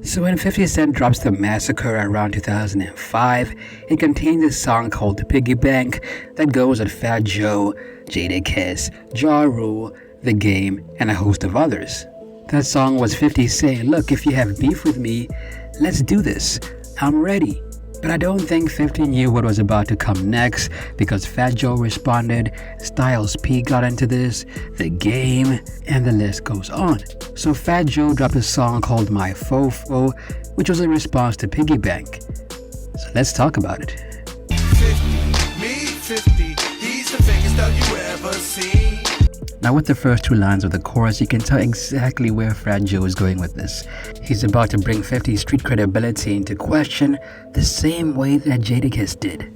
So when 50 Cent drops The Massacre around 2005, it contains a song called Piggy Bank that goes with Fat Joe, Jadakiss, Ja Rule, The Game, and a host of others. That song was 50 saying, look, if you have beef with me, let's do this. I'm ready. But I don't think 50 knew what was about to come next because Fat Joe responded, Styles P got into this, The Game, and the list goes on. So Fat Joe dropped a song called My Fofo, which was a response to Piggy Bank. So let's talk about it. 50, me 50, he's the biggest dog you ever seen. Now with the first two lines of the chorus, you can tell exactly where Fat Joe is going with this. He's about to bring 50's street credibility into question the same way that Jadakiss did.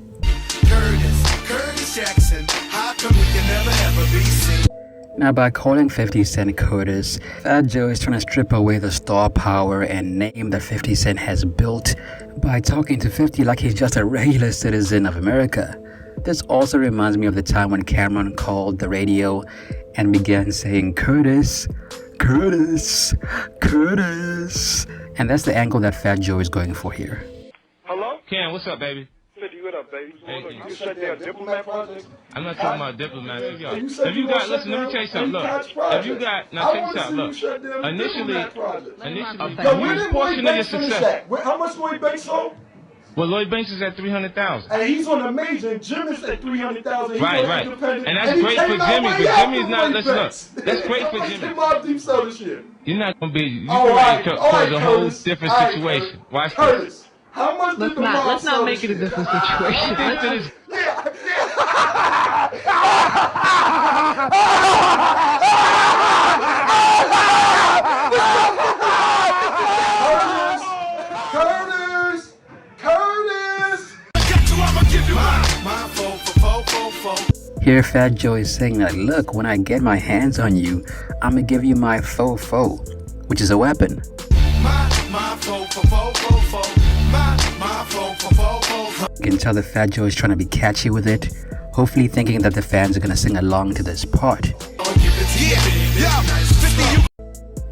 Curtis Jackson, how come we can never ever be seen? Now by calling 50 Cent Curtis, Fat Joe is trying to strip away the star power and name that 50 Cent has built by talking to 50 like he's just a regular citizen of America. This also reminds me of the time when Cameron called the radio and began saying, Curtis, Curtis, Curtis. And that's the angle that Fat Joe is going for here. Hello? Cam, what's up, baby? 50, what up, baby? Hey, You shut down Diplomat Project? I'm not talking about diplomats. If You said if you you got, gonna listen, shut let me tell you down something. Look, Impact if Project. you got, now I check wanna this out. see you Look, shut down the initially, Diplomat Project. a Yo, where huge did portion Lloyd of your Banks finish success. at? How much Lloyd Banks sold? Well, Lloyd Banks is at 300,000. And he's on the major, and Jim is at 300,000. Right. And that's great for Jimmy, but Jimmy is not, listen up, that's great for Jimmy. Mob Deep sell this year. You're not going to be, you're All going right, to all right, cause a whole Curtis. different All right, situation. Watch this. Curtis, how much did the mob Let's sell not make this it a year? different situation. This- Curtis! I'ma give you my fofo. Here Fat Joe is saying that, look, when I get my hands on you, I'm gonna give you my fofo, which is a weapon. My fofo. My fofo. You can tell that Fat Joe is trying to be catchy with it, hopefully thinking that the fans are gonna sing along to this part. Yeah, 50 you.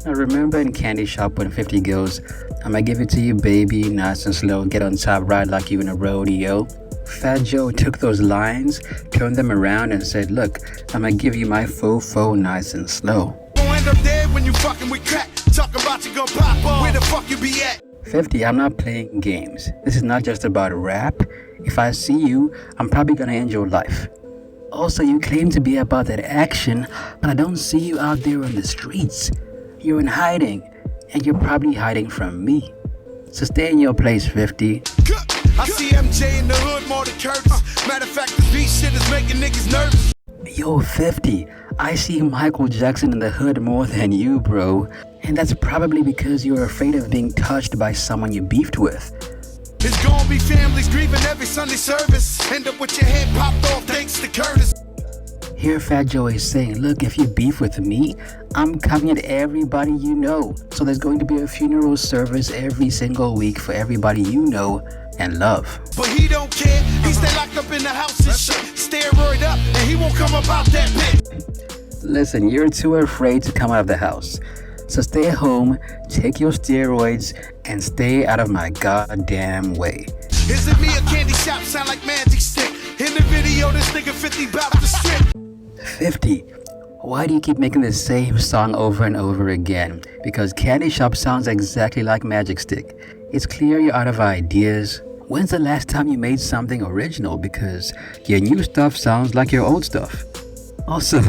Now remember in Candy Shop when 50 goes, I'ma give it to you baby, nice and slow, get on top, ride like you in a rodeo. Fat Joe took those lines, turned them around and said, look, I'ma give you my fofo nice and slow. Gonna end up dead when you fucking with crack. Talk about you gon' pop on. Where the fuck you be at? 50, I'm not playing games. This is not just about rap. If I see you, I'm probably gonna end your life. Also, you claim to be about that action, but I don't see you out there on the streets. You're in hiding, and you're probably hiding from me. So stay in your place, 50. I see MJ in the hood more than Curtis. Matter of fact, this beat shit is making niggas nervous. Yo, 50, I see Michael Jackson in the hood more than you, bro. And that's probably because you're afraid of being touched by someone you beefed with. It's gonna be families grieving every Sunday service. End up with your head popped off thanks to Curtis. Here Fat Joe is saying, look, if you beef with me, I'm coming at everybody you know. So there's going to be a funeral service every single week for everybody you know and love. But he don't care. He stay locked up in the house and shit. Steroid up and he won't come up out that pit. Listen, you're too afraid to come out of the house. So stay home, take your steroids, and stay out of my goddamn way. Is it me or Candy Shop sound like magic stick? In the video, this nigga 50 bout to strip. 50, why do you keep making the same song over and over again? Because Candy Shop sounds exactly like Magic Stick. It's clear you're out of ideas. When's the last time you made something original? Because your new stuff sounds like your old stuff. Also,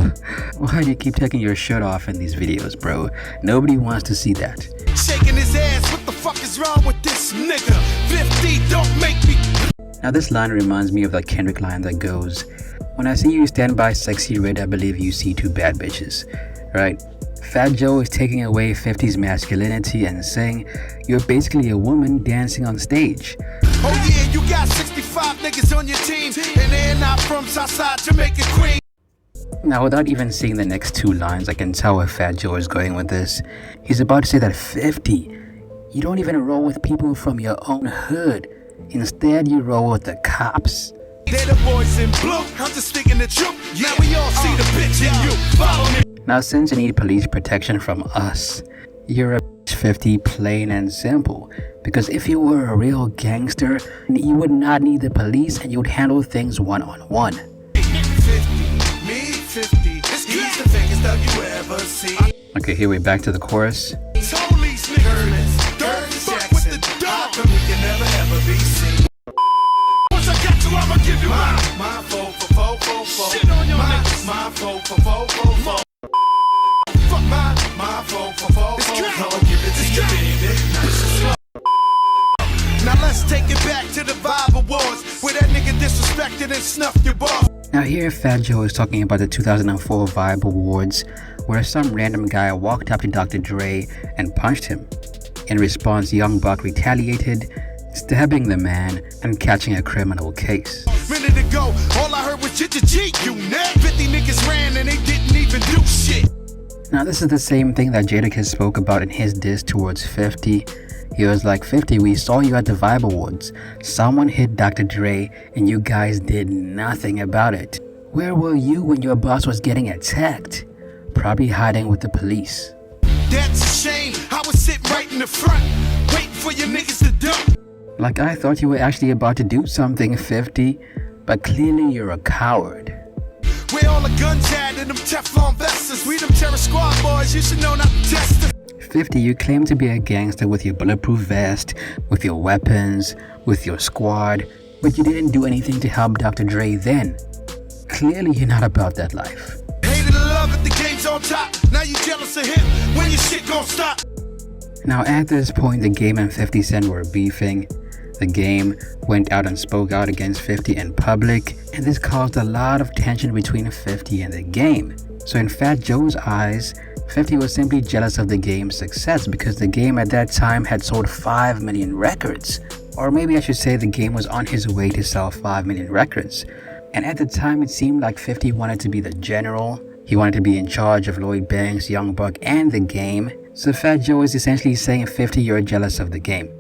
why do you keep taking your shirt off in these videos, bro? Nobody wants to see that. Shaking his ass, what the fuck is wrong with this nigga? 50, don't make me. Now this line reminds me of that Kendrick line that goes, when I see you stand by sexy red, I believe you see two bad bitches, right? Fat Joe is taking away 50's masculinity and saying, you're basically a woman dancing on stage. Oh yeah, you got 65 niggas on your team, and they're not from Southside Jamaica, Queen. Now without even seeing the next two lines, I can tell where Fat Joe is going with this. He's about to say that 50, you don't even roll with people from your own hood. Instead, you roll with the cops. They're the boys in blue. I'm just speaking the truth. Now we all see the bitch in you. Follow me. Now since you need police protection from us, You're a 50, plain and simple. Because if you were a real gangster, you would not need the police and you would handle things one-on-one. 50, me 50. He's the biggest thug you ever see. Okay, here we're back to the chorus. Police niggas, dirty fuck with the dog. You can never ever be seen. Once I got you, I'ma give you my fofo. Shit on your niggas. My fofo. Fuck my fofo. I'ma give it to you, baby. Nice and slow. Now let's take it back to the Vibe Awards, where that nigga disrespected and snuffed your boss. Now here Fat Joe is talking about the 2004 Vibe Awards, where some random guy walked up to Dr. Dre and punched him. In response, Young Buck retaliated, stabbing the man and catching a criminal case. Minute ago, all I heard was G, you net. 50 niggas ran and they didn't even do shit. Now this is the same thing that Jadakiss spoke about in his diss towards 50. He was like, 50, we saw you at the Vibe Awards. Someone hit Dr. Dre and you guys did nothing about it. Where were you when your boss was getting attacked? Probably hiding with the police. That's a shame. I was sitting right in the front, waiting for your niggas to dump. Like I thought you were actually about to do something, 50, but clearly you're a coward. Where all the guns at and them Teflon vests? We them terror squad boys, you should know not to test us. 50, you claim to be a gangster with your bulletproof vest, with your weapons, with your squad, but you didn't do anything to help Dr. Dre then. Clearly you're not about that life. Hated to love it, the game's on top. Now you jealous of him, when your shit gon' stop? Now at this point, the Game and 50 Cent were beefing. The Game went out and spoke out against 50 in public, and this caused a lot of tension between 50 and the Game. So in Fat Joe's eyes, 50 was simply jealous of the Game's success because the Game at that time had sold 5 million records. Or maybe I should say the Game was on his way to sell 5 million records. And at the time it seemed like 50 wanted to be the general. He wanted to be in charge of Lloyd Banks, Young Buck, and the Game. So Fat Joe is essentially saying, 50, you're jealous of the Game.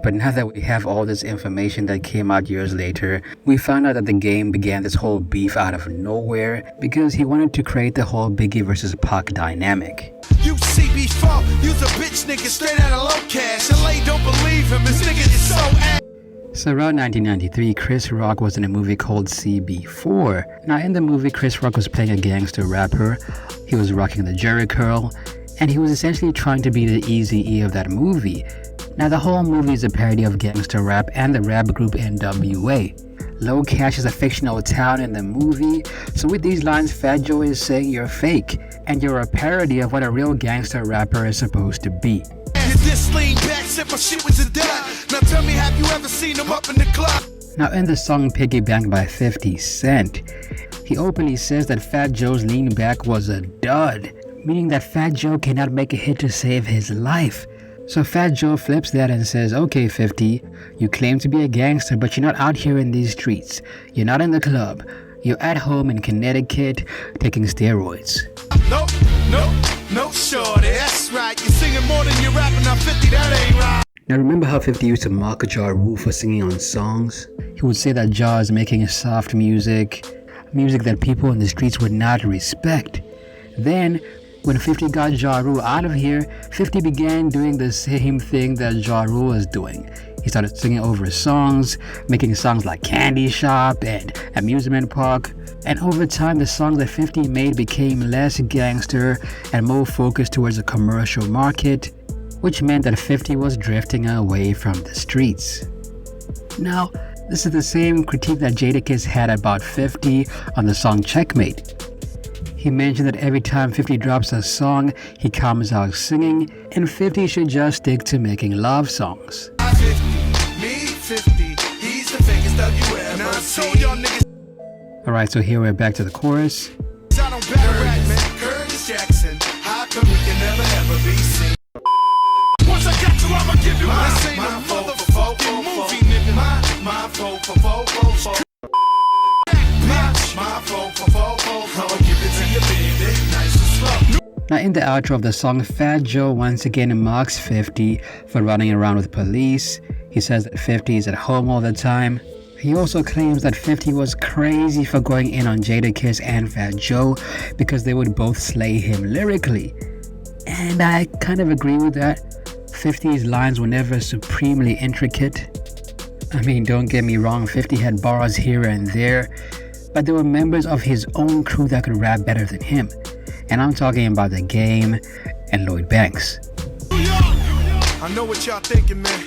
But now that we have all this information that came out years later, we found out that the Game began this whole beef out of nowhere because he wanted to create the whole Biggie versus Pac dynamic. You CB4, you's a bitch nigga straight out of low cash. LA don't believe him, this nigga is so ass. So around 1993, Chris Rock was in a movie called CB4. Now in the movie, Chris Rock was playing a gangster rapper. He was rocking the Jerry curl, and he was essentially trying to be the Eazy-E of that movie. Now the whole movie is a parody of gangster rap and the rap group NWA. Low Cash is a fictional town in the movie, so with these lines, Fat Joe is saying you're fake, and you're a parody of what a real gangster rapper is supposed to be. This lean back, said my shit was a dud. Now tell me, have you ever seen him up in the club? Now in the song Piggy Bank by 50 Cent, he openly says that Fat Joe's lean back was a dud, meaning that Fat Joe cannot make a hit to save his life. So Fat Joe flips that and says, okay 50, you claim to be a gangster, but you're not out here in these streets. You're not in the club. You're at home in Connecticut taking steroids. No, shorty, that's right. You're singing more than you're rapping. Now 50, that ain't right. Now remember how 50 used to mock Ja Rule for singing on songs? He would say that Ja is making soft music that people in the streets would not respect. Then, when 50 got Ja Rule out of here, 50 began doing the same thing that Ja Rule was doing. He started singing over his songs, making songs like Candy Shop and Amusement Park. And over time, the songs that 50 made became less gangster and more focused towards the commercial market, which meant that 50 was drifting away from the streets. Now, this is the same critique that Jadakiss had about 50 on the song Checkmate. He mentioned that every time 50 drops a song, he comes out singing, and 50 should just stick to making love songs. 50, me 50, he's the fakest thug you ever seen. Alright, so here we're back to the chorus. I don't battle rap, man. Curtis Jackson, how come you can never ever be seen? Once I got you, I'ma give you my motherfucking movie, nigga. My Fofo. My Fofo. I'ma give it to you, baby. Nice and slow. Now in the outro of the song, Fat Joe once again mocks 50 for running around with police. He says that 50 is at home all the time. He also claims that 50 was crazy for going in on Jadakiss and Fat Joe because they would both slay him lyrically. And I kind of agree with that. 50's lines were never supremely intricate. I mean, don't get me wrong, 50 had bars here and there, but there were members of his own crew that could rap better than him. And I'm talking about The Game and Lloyd Banks. I know what y'all thinking, man.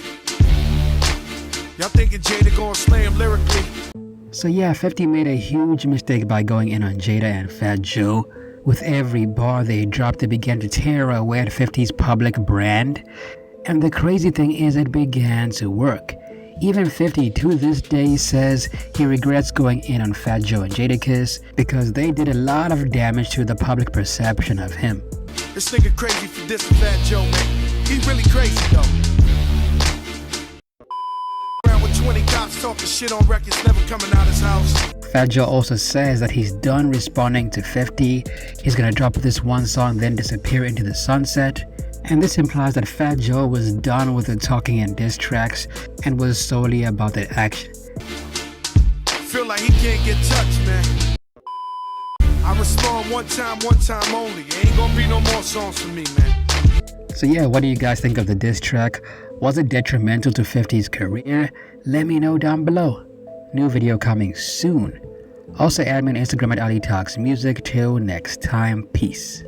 Y'all thinking Jada gonna slay him lyrically. So yeah, 50 made a huge mistake by going in on Jada and Fat Joe. With every bar they dropped, they began to tear away at 50's public brand. And the crazy thing is, it began to work. Even 50 to this day says he regrets going in on Fat Joe and Jadakiss because they did a lot of damage to the public perception of him. This nigga crazy for this Fat Joe, man. He really crazy though. Around with 20 cops talking shit on records, never coming out his house. Fat Joe also says that he's done responding to 50. He's gonna drop this one song, then disappear into the sunset. And this implies that Fat Joe was done with the talking and diss tracks and was solely about the action. Feel like he can't get touched, man. I respond one time only. Ain't gonna be no more songs for me, man. So yeah, what do you guys think of the diss track? Was it detrimental to 50's career? Let me know down below. New video coming soon. Also add me on Instagram at Ali Talks Music. Till next time, peace.